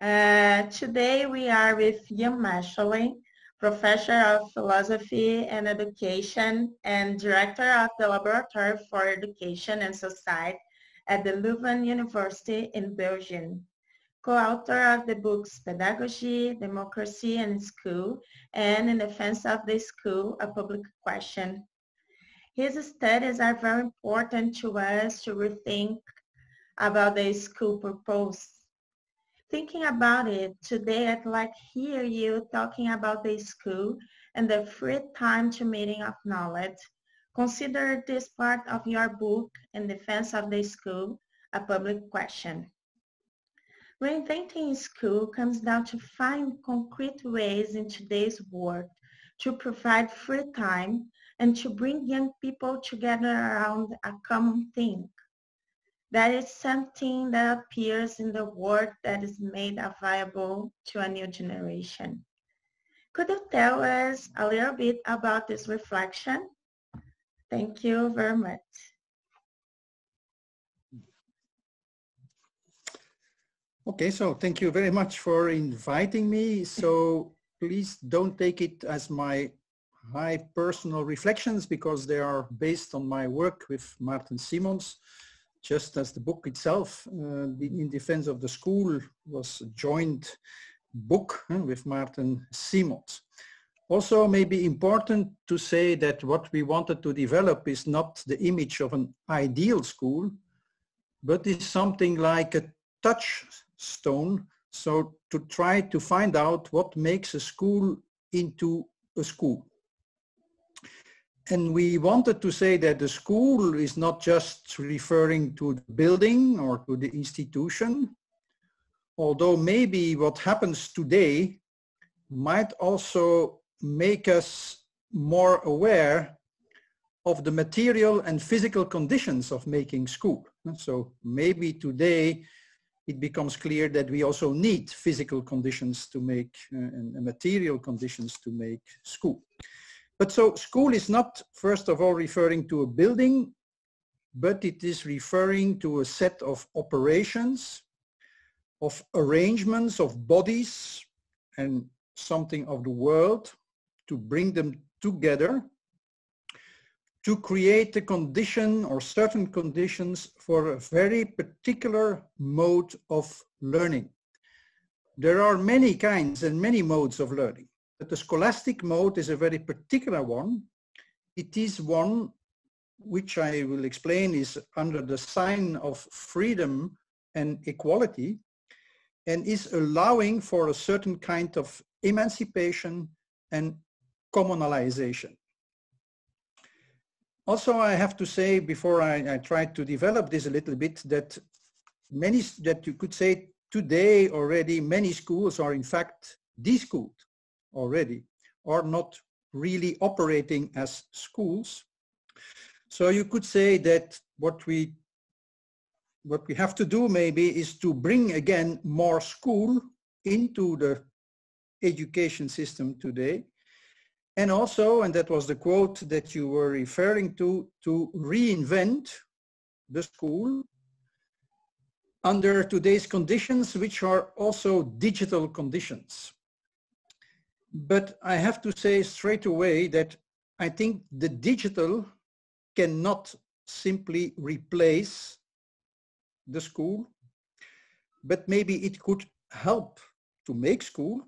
Today we are with young Maschelein, Professor of Philosophy and Education and Director of the Laboratory for Education and Society at the Leuven University in Belgium. Co-author of the books Pedagogy, Democracy and School, and In Defense of the School, A Public Question. His studies are very important to us to rethink about the school purpose. Thinking about it, today I'd like to hear you talking about the school and the free time to meeting of knowledge. Consider this part of your book, In Defense of the School, A Public Question. Reinventing school comes down to find concrete ways in today's world to provide free time and to bring young people together around a common thing. That is something that appears in the world that is made available to a new generation. Could you tell us a little bit about this reflection? Thank you very much. Okay, so thank you very much for inviting me. So please don't take it as my high personal reflections because they are based on my work with Maarten Simons, just as the book itself, In Defense of the School, was a joint book with Maarten Simons. Also, maybe important to say that what we wanted to develop is not the image of an ideal school, but is something like a touchstone, so to try to find out what makes a school into a school. And we wanted to say that the school is not just referring to the building or to the institution, although maybe what happens today might also make us more aware of the material and physical conditions of making school. So maybe today it becomes clear that we also need physical conditions to make and material conditions to make school. But so school is not, first of all, referring to a building, but it is referring to a set of operations, of arrangements of bodies and something of the world to bring them together to create a condition or certain conditions for a very particular mode of learning. There are many kinds and many modes of learning, but the scholastic mode is a very particular one. It is one which I will explain is under the sign of freedom and equality and is allowing for a certain kind of emancipation and communalization. Also, I have to say, before I try to develop this a little bit, that you could say today already many schools are in fact deschooled already, or not really operating as schools. So you could say that what we have to do maybe is to bring again more school into the education system today. And also, and that was the quote that you were referring to reinvent the school under today's conditions, which are also digital conditions. But I have to say straight away that I think the digital cannot simply replace the school, but maybe it could help to make school.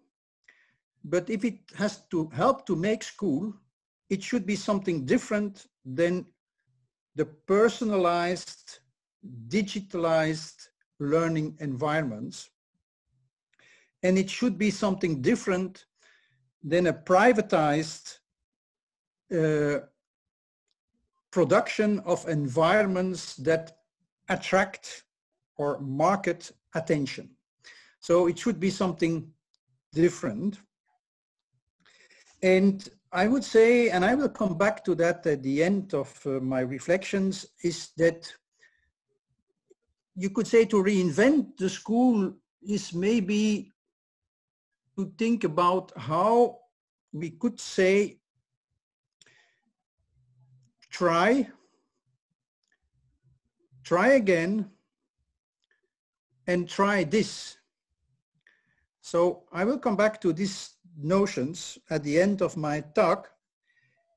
But if it has to help to make school, it should be something different than the personalized, digitalized learning environments. And it should be something different than a privatized production of environments that attract or market attention. So it should be something different. And I would say, and I will come back to that at the end of my reflections, is that you could say to reinvent the school is maybe to think about how we could say try again, and try this. So I will come back to these notions at the end of my talk,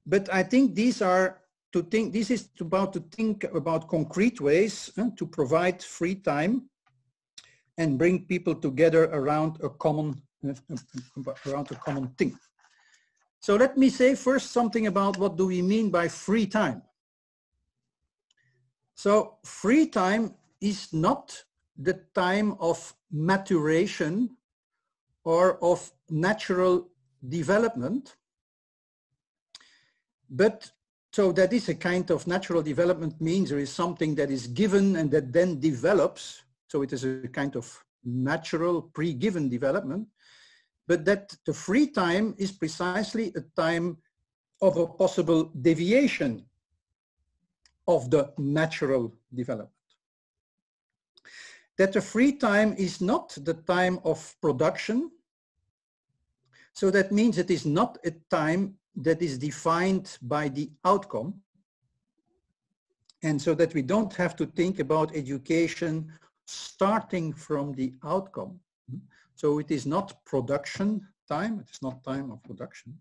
but I think these are to think, this is about to think about concrete ways to provide free time and bring people together around a common thing. So let me say first something about what do we mean by free time. So free time is not the time of maturation or of natural development, but so that is a kind of natural development means there is something that is given and that then develops. So it is a kind of natural pre-given development, but that the free time is precisely a time of a possible deviation of the natural development. That the free time is not the time of production. So that means it is not a time that is defined by the outcome. And so that we don't have to think about education starting from the outcome. So it is not production time, it is not time of production.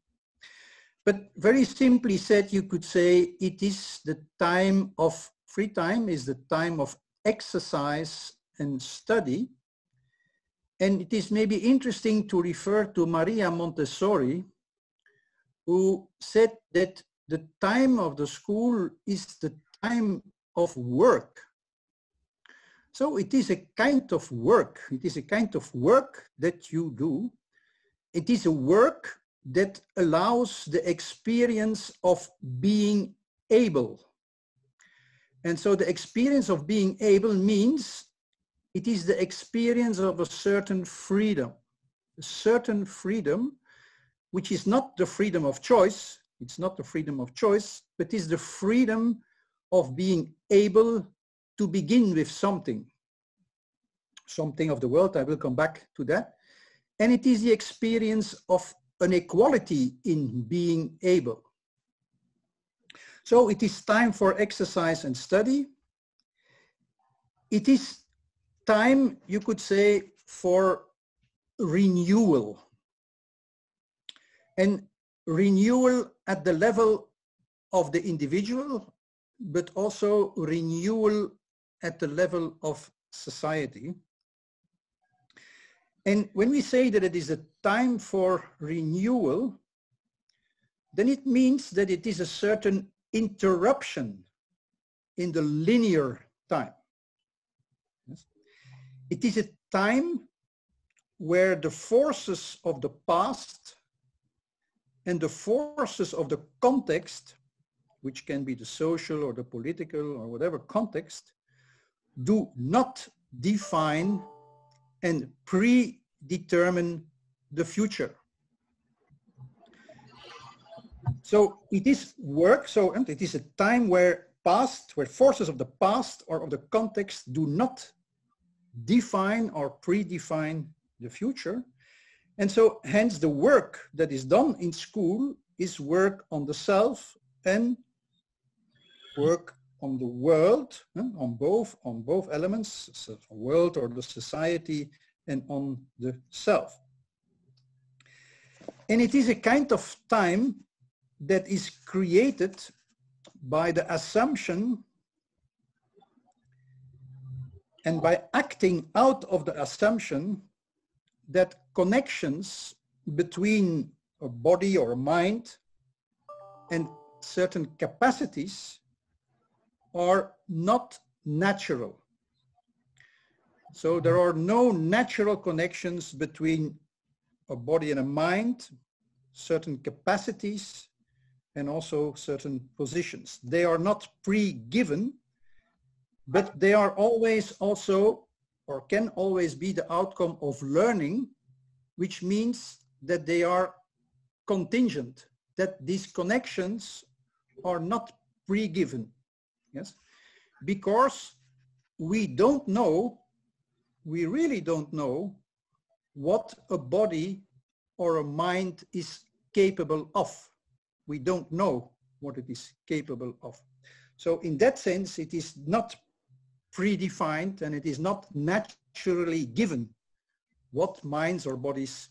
But very simply said, you could say it is the time of, free time is the time of exercise and study. And it is maybe interesting to refer to Maria Montessori, who said that the time of the school is the time of work. So it is a kind of work. It is a kind of work that you do. It is a work that allows the experience of being able. And so the experience of being able means it is the experience of a certain freedom which is not the freedom of choice. It's not the freedom of choice, but is the freedom of being able to begin with something of the world. I will come back to that. And it is the experience of an equality in being able. So it is time for exercise and study. It is time, you could say, for renewal. And renewal at the level of the individual, but also renewal at the level of society. And when we say that it is a time for renewal, then it means that it is a certain interruption in the linear time. Yes. It is a time where the forces of the past and the forces of the context, which can be the social or the political or whatever context, do not define and predetermine the future. So it is work, so and it is a time where forces of the past or of the context do not define or predefine the future. And so hence the work that is done in school is work on the self and work on the world, on both elements, so the world or the society and on the self. And it is a kind of time that is created by the assumption and by acting out of the assumption that connections between a body or a mind and certain capacities are not natural. So there are no natural connections between a body and a mind, certain capacities, and also certain positions. They are not pre-given, but they are always also, or can always be, the outcome of learning, which means that they are contingent, that these connections are not pre-given. Yes, because we don't know, we really don't know what a body or a mind is capable of. We don't know what it is capable of. So in that sense, it is not predefined and it is not naturally given what minds or bodies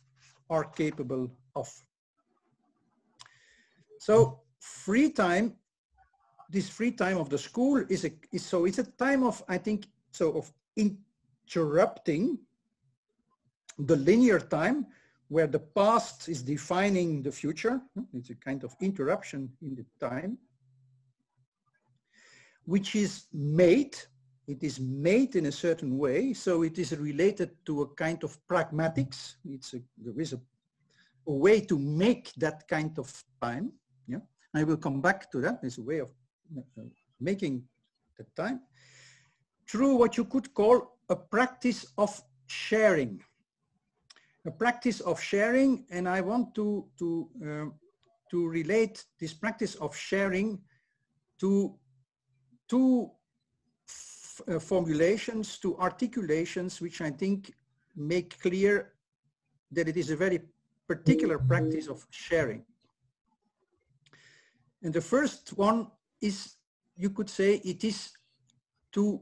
are capable of. So free time, this free time of the school is a time of, I think, of interrupting the linear time where the past is defining the future. It's a kind of interruption in the time, which is made. It is made in a certain way, so it is related to a kind of pragmatics. There is a way to make that kind of time. Yeah, I will come back to that. There's a way of making the time through what you could call a practice of sharing. A practice of sharing, and I want to relate this practice of sharing to two formulations, to articulations, which I think make clear that it is a very particular practice of sharing. And the first one is, you could say, it is to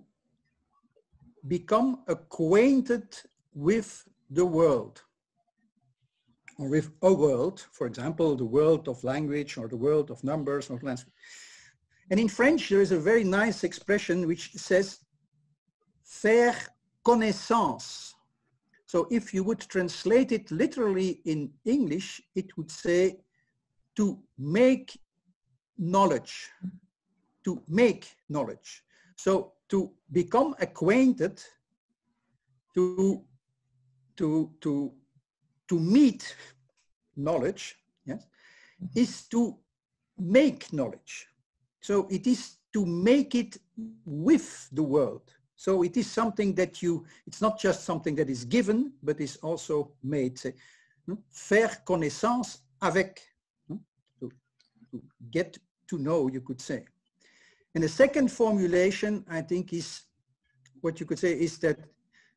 become acquainted with the world, or with a world, for example, the world of language or the world of numbers or landscape. And in French, there is a very nice expression which says, faire connaissance. So if you would translate it literally in English, it would say to make knowledge, to make knowledge. So to become acquainted, to meet knowledge, yes, is to make knowledge. So it is to make it with the world. So it is something that it's not just something that is given, but is also made. Faire connaissance avec, to get to know, you could say. And the second formulation, I think, is what you could say is that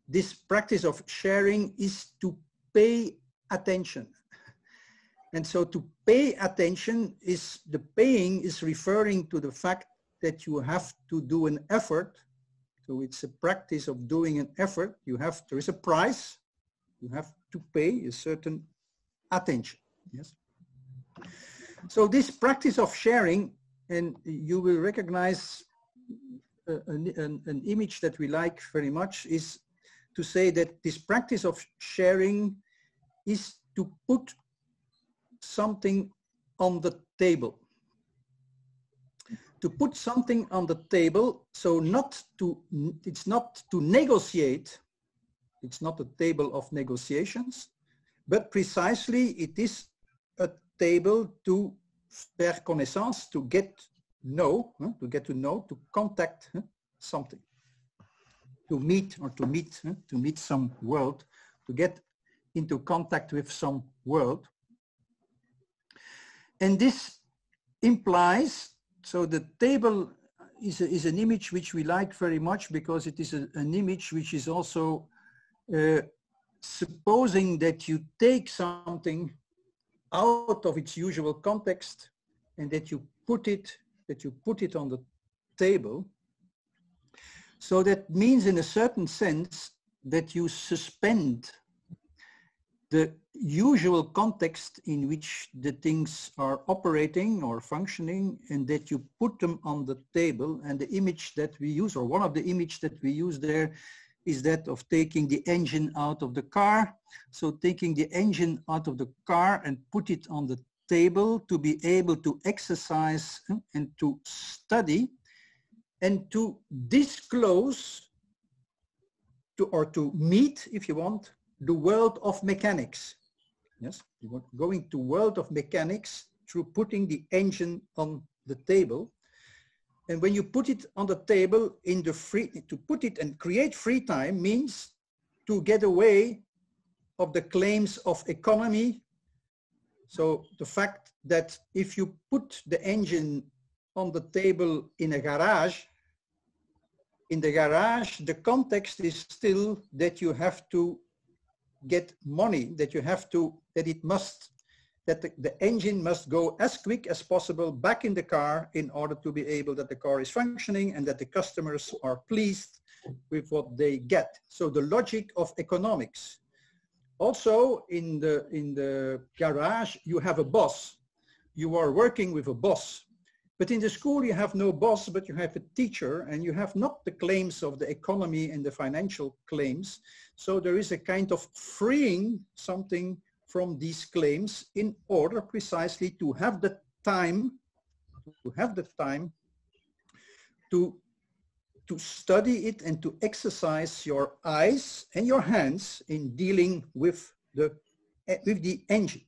this practice of sharing is to pay attention. And so to pay attention is, the paying is referring to the fact that you have to do an effort. So it's a practice of doing an effort. There is a price. You have to pay a certain attention. Yes. So this practice of sharing, and you will recognize an image that we like very much, is to say that this practice of sharing is to put something on the table. To put something on the table, so it's not to negotiate, it's not a table of negotiations, but precisely it is a table to faire connaissance, to get to know, to contact something, to meet some world, to get into contact with some world. And this implies, so the table is an image which we like very much because it is an image which is also supposing that you take something out of its usual context and that you put it on the table. So that means, in a certain sense, that you suspend the usual context in which the things are operating or functioning, and that you put them on the table. And the image that we use, or one of the images that we use there, is that of taking the engine out of the car. So taking the engine out of the car and put it on the table to be able to exercise and to study and to disclose or to meet, if you want, the world of mechanics. Yes, going to world of mechanics through putting the engine on the table. And when you put it on the table, to put it and create free time means to get away of the claims of economy. So the fact that if you put the engine on the table in a garage, in the garage, the context is still that you have to get money, that the engine must go as quick as possible back in the car in order to be able that the car is functioning and that the customers are pleased with what they get. So the logic of economics. Also in the garage, you have a boss. You are working with a boss. But in the school, you have no boss, but you have a teacher, and you have not the claims of the economy and the financial claims. So there is a kind of freeing something from these claims in order precisely to have the time, to study it and to exercise your eyes and your hands in dealing with the engine.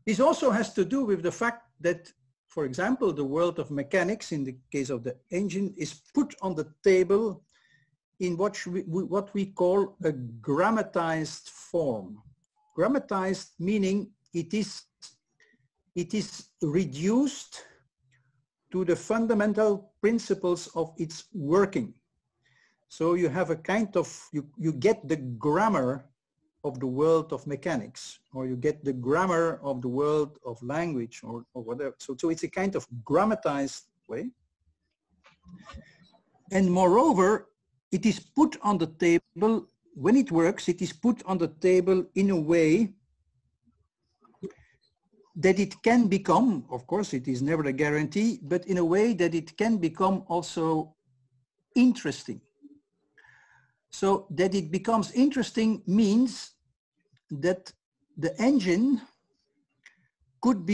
This also has to do with the fact that, for example, the world of mechanics, in the case of the engine, is put on the table in what we call a grammatized form. Grammatized meaning it is reduced to the fundamental principles of its working. So you have a kind of, you get the grammar of the world of mechanics, or you get the grammar of the world of language, or whatever. So it's a kind of grammatized way. And moreover, it is put on the table, when it works, it is put on the table in a way that it can become, of course, it is never a guarantee, but in a way that it can become also interesting. So that it becomes interesting means that the engine could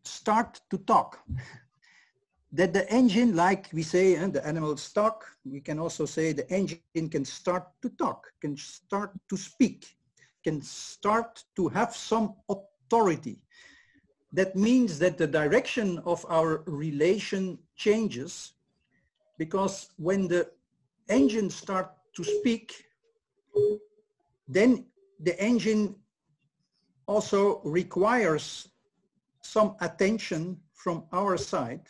start to talk. That the engine, like we say, the animals talk, we can also say the engine can start to talk, can start to speak, can start to have some authority. That means that the direction of our relation changes, because when the engine starts to speak, then the engine also requires some attention from our side.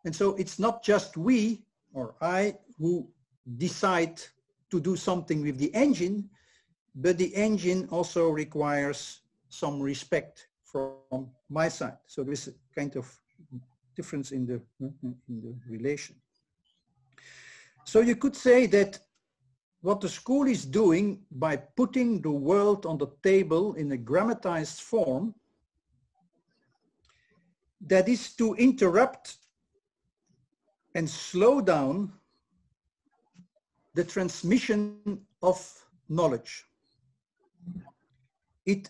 And so it's not just we or I who decide to do something with the engine, but the engine also requires some respect from my side. So there is a kind of difference in the relation. So you could say that what the school is doing by putting the world on the table in a grammatized form, that is to interrupt and slow down the transmission of knowledge. It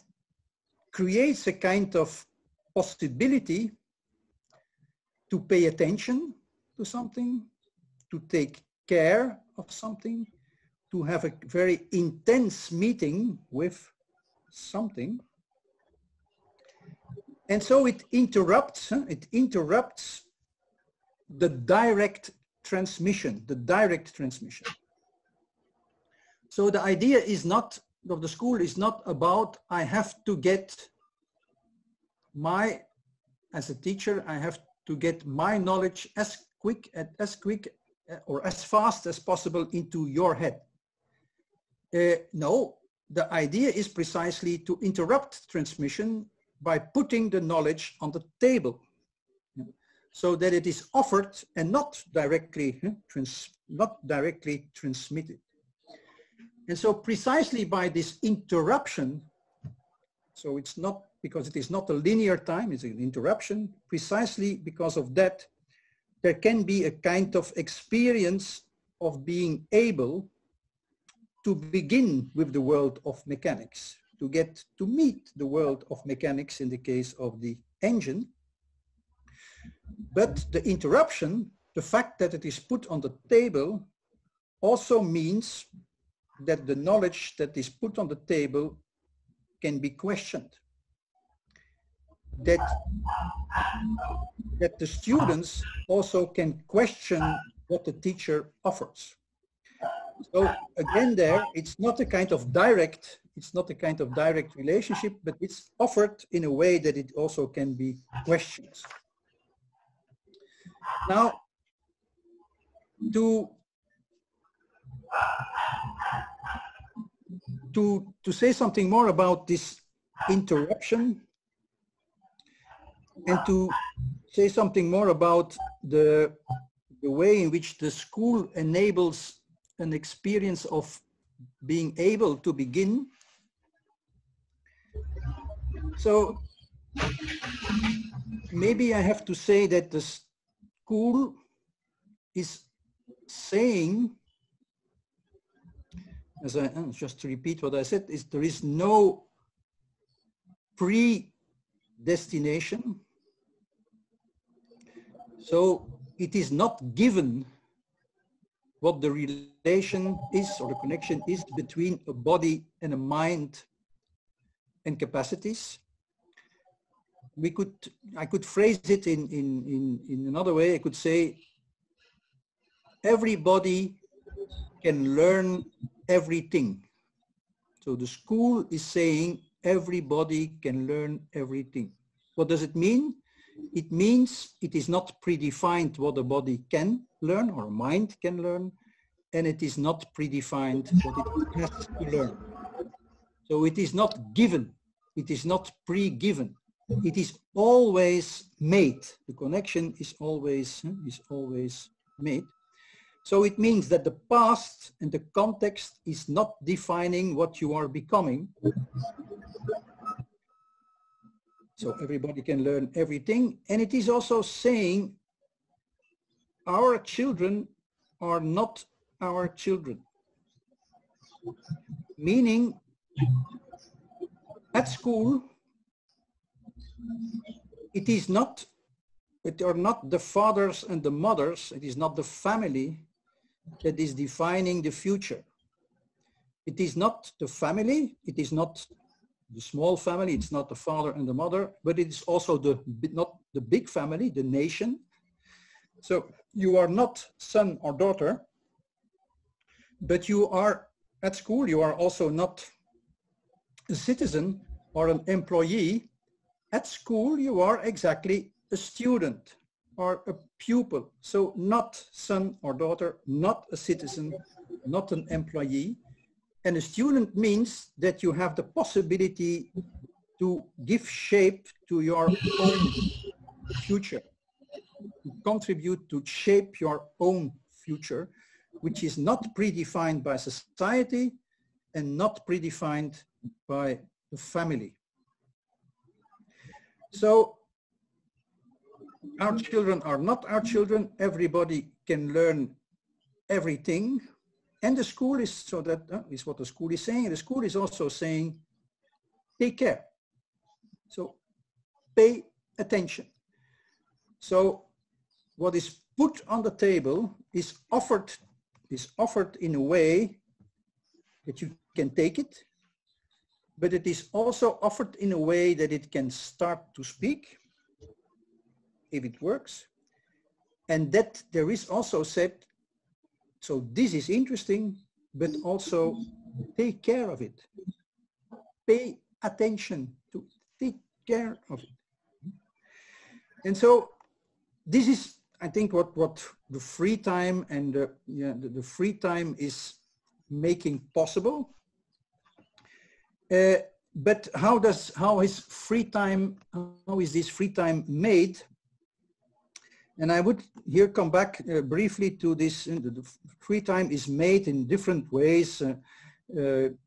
creates a kind of possibility to pay attention to something, to take care of something, to have a very intense meeting with something. And so it interrupts the direct transmission, So the idea is not, of the school is not about, I have to get as a teacher, I have to get my knowledge as quick or as fast as possible into your head. No, the idea is precisely to interrupt transmission by putting the knowledge on the table, so that it is offered and not directly transmitted. And so precisely by this interruption, so it's not, because it is not a linear time, it's an interruption, precisely because of that, there can be a kind of experience of being able to begin with the world of mechanics, to get to meet the world of mechanics in the case of the engine. But the interruption, the fact that it is put on the table, also means that the knowledge that is put on the table can be questioned. That the students also can question what the teacher offers. So again there, it's not a kind of direct relationship, but it's offered in a way that it also can be questioned. Now, to say something more about this interruption, and to say something more about the way in which the school enables an experience of being able to begin, So maybe I have to say that the school is saying, as I just to repeat what I said, is there is no predestination. So it is not given what the relation is or the connection is between a body and a mind and capacities. I could phrase it in another way. I could say everybody can learn everything. So the school is saying everybody can learn everything. What does it mean? It means it is not predefined what a body can learn or a mind can learn, and it is not predefined what it has to learn. So it is not given, it is not pre-given, it is always made. The connection is always made. So it means that the past and the context is not defining what you are becoming. So everybody can learn everything. And it is also saying our children are not our children. Meaning at school, it are not the fathers and the mothers, it is not the family that is defining the future. It is not the family, it is not the small family, it's not the father and the mother, but it is also not the big family, the nation. So you are not son or daughter, but you are at school, you are also not a citizen or an employee. At school, you are exactly a student or a pupil. So not son or daughter, not a citizen, not an employee. And a student means that you have the possibility to give shape to your own future, to contribute to shape your own future, which is not predefined by society and not predefined by the family. So our children are not our children. Everybody can learn everything. And the school is, so that is what the school is saying. The school is also saying, take care. So pay attention. So what is put on the table is offered in a way that you can take it, but it is also offered in a way that it can start to speak, if it works. And that there is also said, so this is interesting, but also take care of it. Pay attention to, take care of it. And so this is, I think, what the free time and the free time is making possible. But how is this free time made? And I would here come back briefly to this. The free time is made in different ways. It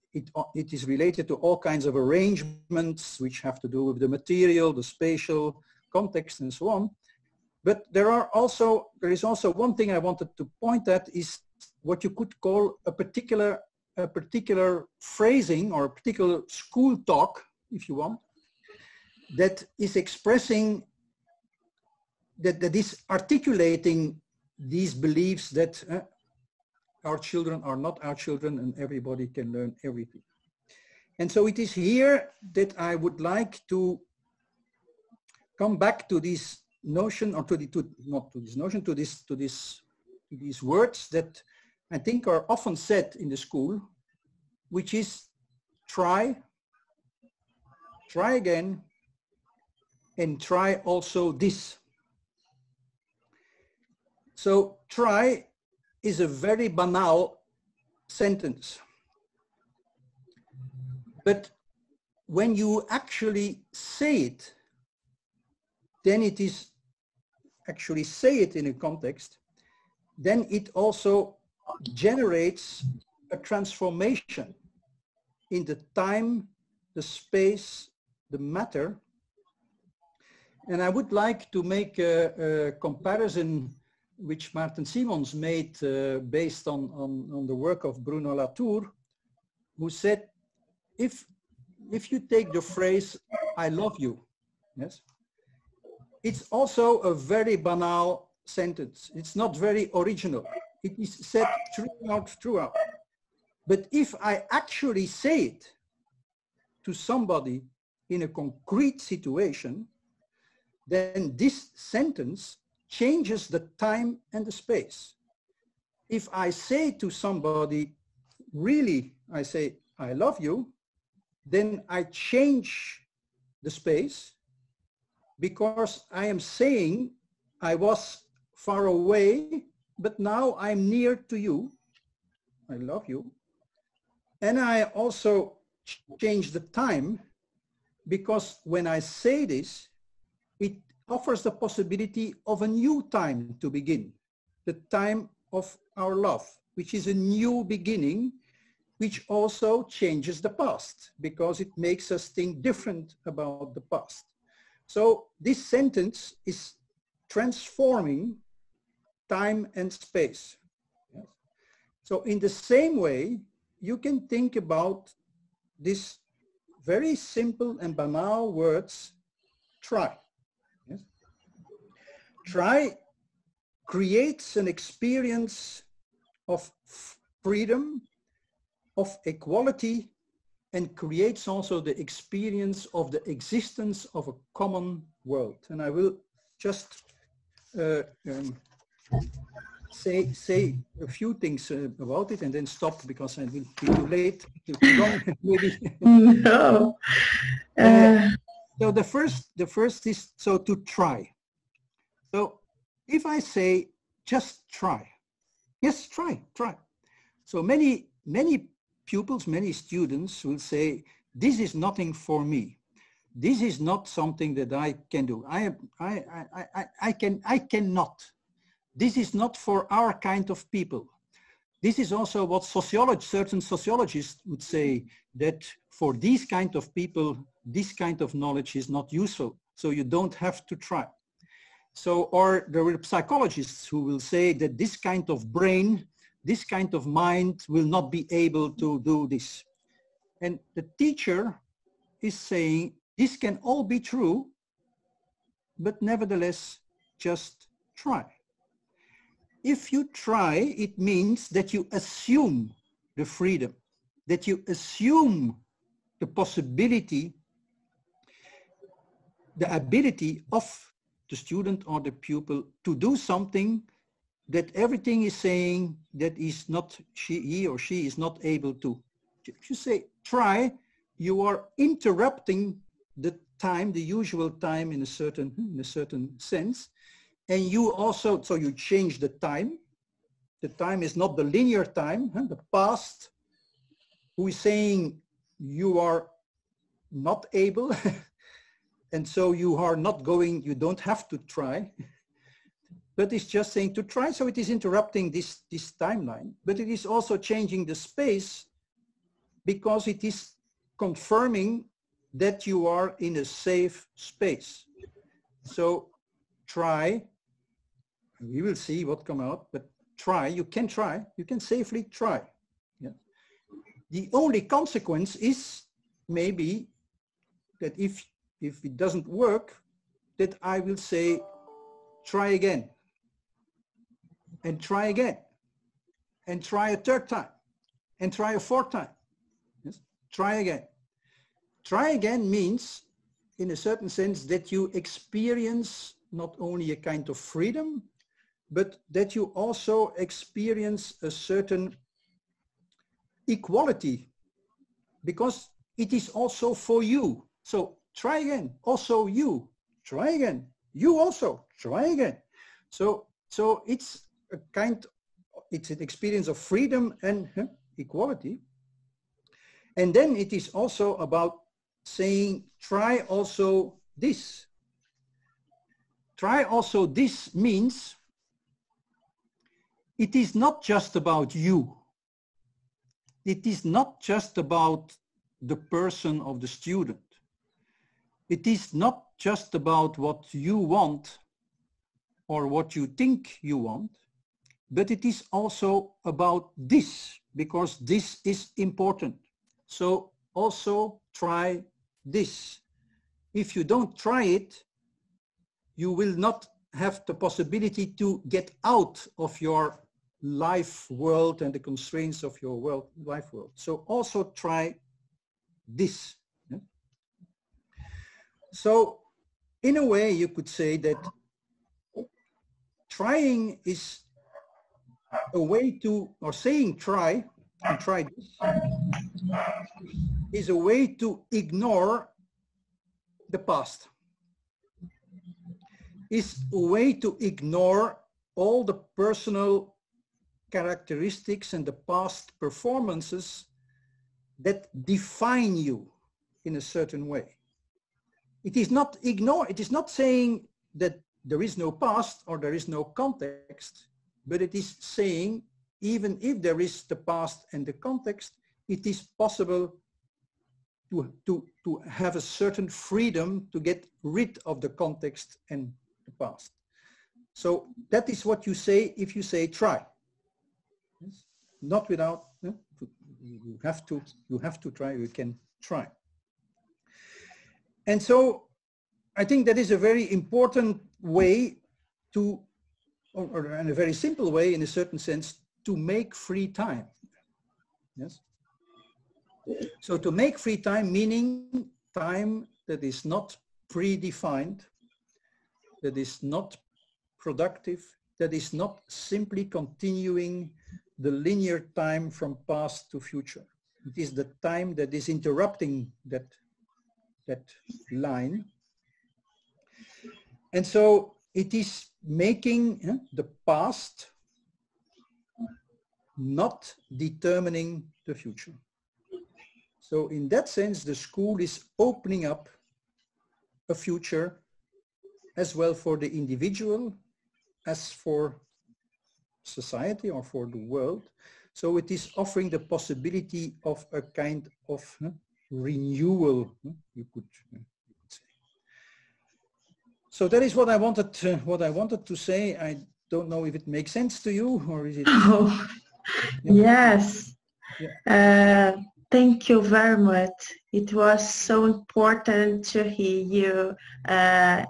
is related to all kinds of arrangements which have to do with the material, the spatial context, and so on. But there is also one thing I wanted to point at, is what you could call a particular phrasing or a particular school talk, if you want, that is expressing, that is articulating these beliefs that our children are not our children and everybody can learn everything. And so it is here that I would like to come back to this notion, or to these words that I think are often said in the school, which is try again, and try also this. So try is a very banal sentence. But when you actually say it, then it is actually say it in a context, then it also generates a transformation in the time, the space, the matter. And I would like to make a comparison which Maarten Simons made based on the work of Bruno Latour, who said, if you take the phrase, I love you, yes, it's also a very banal sentence. It's not very original. It is said throughout. But if I actually say it to somebody in a concrete situation, then this sentence changes the time and the space. If I say to somebody, really, I say, I love you, then I change the space because I am saying I was far away, but now I'm near to you. I love you. And I also change the time because when I say this, it offers the possibility of a new time to begin, the time of our love, which is a new beginning, which also changes the past because it makes us think different about the past. So this sentence is transforming time and space. Yes. So in the same way, you can think about this very simple and banal words, try. Yes. Try creates an experience of freedom, of equality, and creates also the experience of the existence of a common world. And I will just say a few things about it and then stop because I will be too late, too long, maybe. No. So the first is so to try. So if I say just try, yes, try. So many pupils, many students will say, this is nothing for me. This is not something that I can do. I cannot. This is not for our kind of people. This is also what certain sociologists would say, that for these kind of people, this kind of knowledge is not useful. So you don't have to try. So, or there are psychologists who will say that this kind of brain, this kind of mind will not be able to do this. And the teacher is saying this can all be true, but nevertheless, just try. If you try, it means that you assume the freedom, that you assume the possibility, the ability of the student or the pupil to do something that everything is saying that is not, he or she is not able to. If you say try, you are interrupting the time, the usual time in a certain sense. And you also, so you change the time. The time is not the linear time, the past, who is saying you are not able, and so you are not going, you don't have to try, but it's just saying to try, so it is interrupting this timeline, but it is also changing the space because it is confirming that you are in a safe space. So try, we will see what come out, but try, you can safely try. Yeah. The only consequence is maybe that if it doesn't work, that I will say, try again, and try again, and try a third time, and try a fourth time. Yes? Try again. Try again means, in a certain sense, that you experience not only a kind of freedom, but that you also experience a certain equality, because it is also for you. So try again, also you, try again, you also, try again. So it's a kind, it's an experience of freedom and equality. And then it is also about saying, try also this. Try also this means it is not just about you. It is not just about the person of the student. it is not just about what you want or what you think you want, but it is also about this, because this is important. So also try this. If you don't try it, you will not have the possibility to get out of your life world and the constraints of your life world. So also try this. Yeah? So in a way, you could say that trying is a way to, or saying try, and try this, is a way to ignore the past. Is a way to ignore all the personal characteristics and the past performances that define you in a certain way. It is not saying that there is no past or there is no context, but it is saying even if there is the past and the context, it is possible to have a certain freedom to get rid of the context and the past. So that is what you say if you say try. Yes? Not without, you have to try, you can try. And so I think that is a very important way to, or in a very simple way in a certain sense, to make free time. Yes. So to make free time, meaning time that is not predefined, that is not productive, that is not simply continuing the linear time from past to future. It is the time that is interrupting that line. And so it is making the past not determining the future. So in that sense, the school is opening up a future as well for the individual as for society or for the world. So it is offering the possibility of a kind of renewal, you could say. So that is what I wanted to say. I don't know if it makes sense to you, or is it? Oh, yes. Yeah. Thank you very much. It was so important to hear you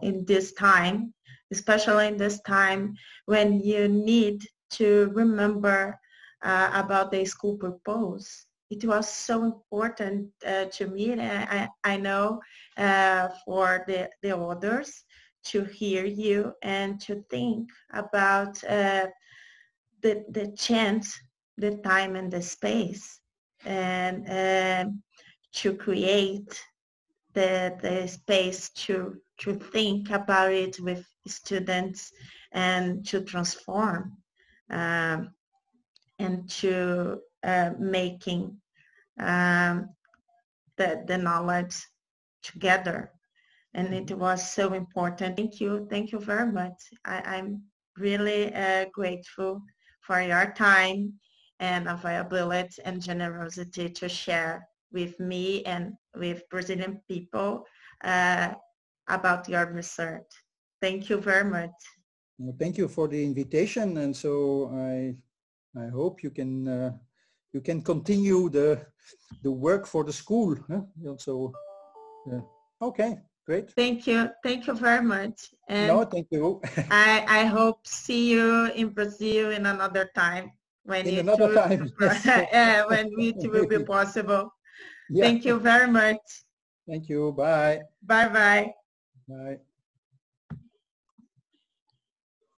in this time, especially in this time when you need to remember about the school purpose. It was so important to me, and I know for the others to hear you and to think about the chance, the time and the space, and to create the space to think about it with students and to transform and to making the knowledge together. And it was so important. Thank you very much. I'm really grateful for your time and availability and generosity to share with me and with Brazilian people about your research. Thank you very much. Well, thank you for the invitation, and so I hope you can continue the work for the school. Also, okay, great. Thank you very much. And no, thank you. I hope see you in Brazil in another time. When it will be possible. Yeah. Thank you very much. Thank you. Bye. Bye-bye. Bye.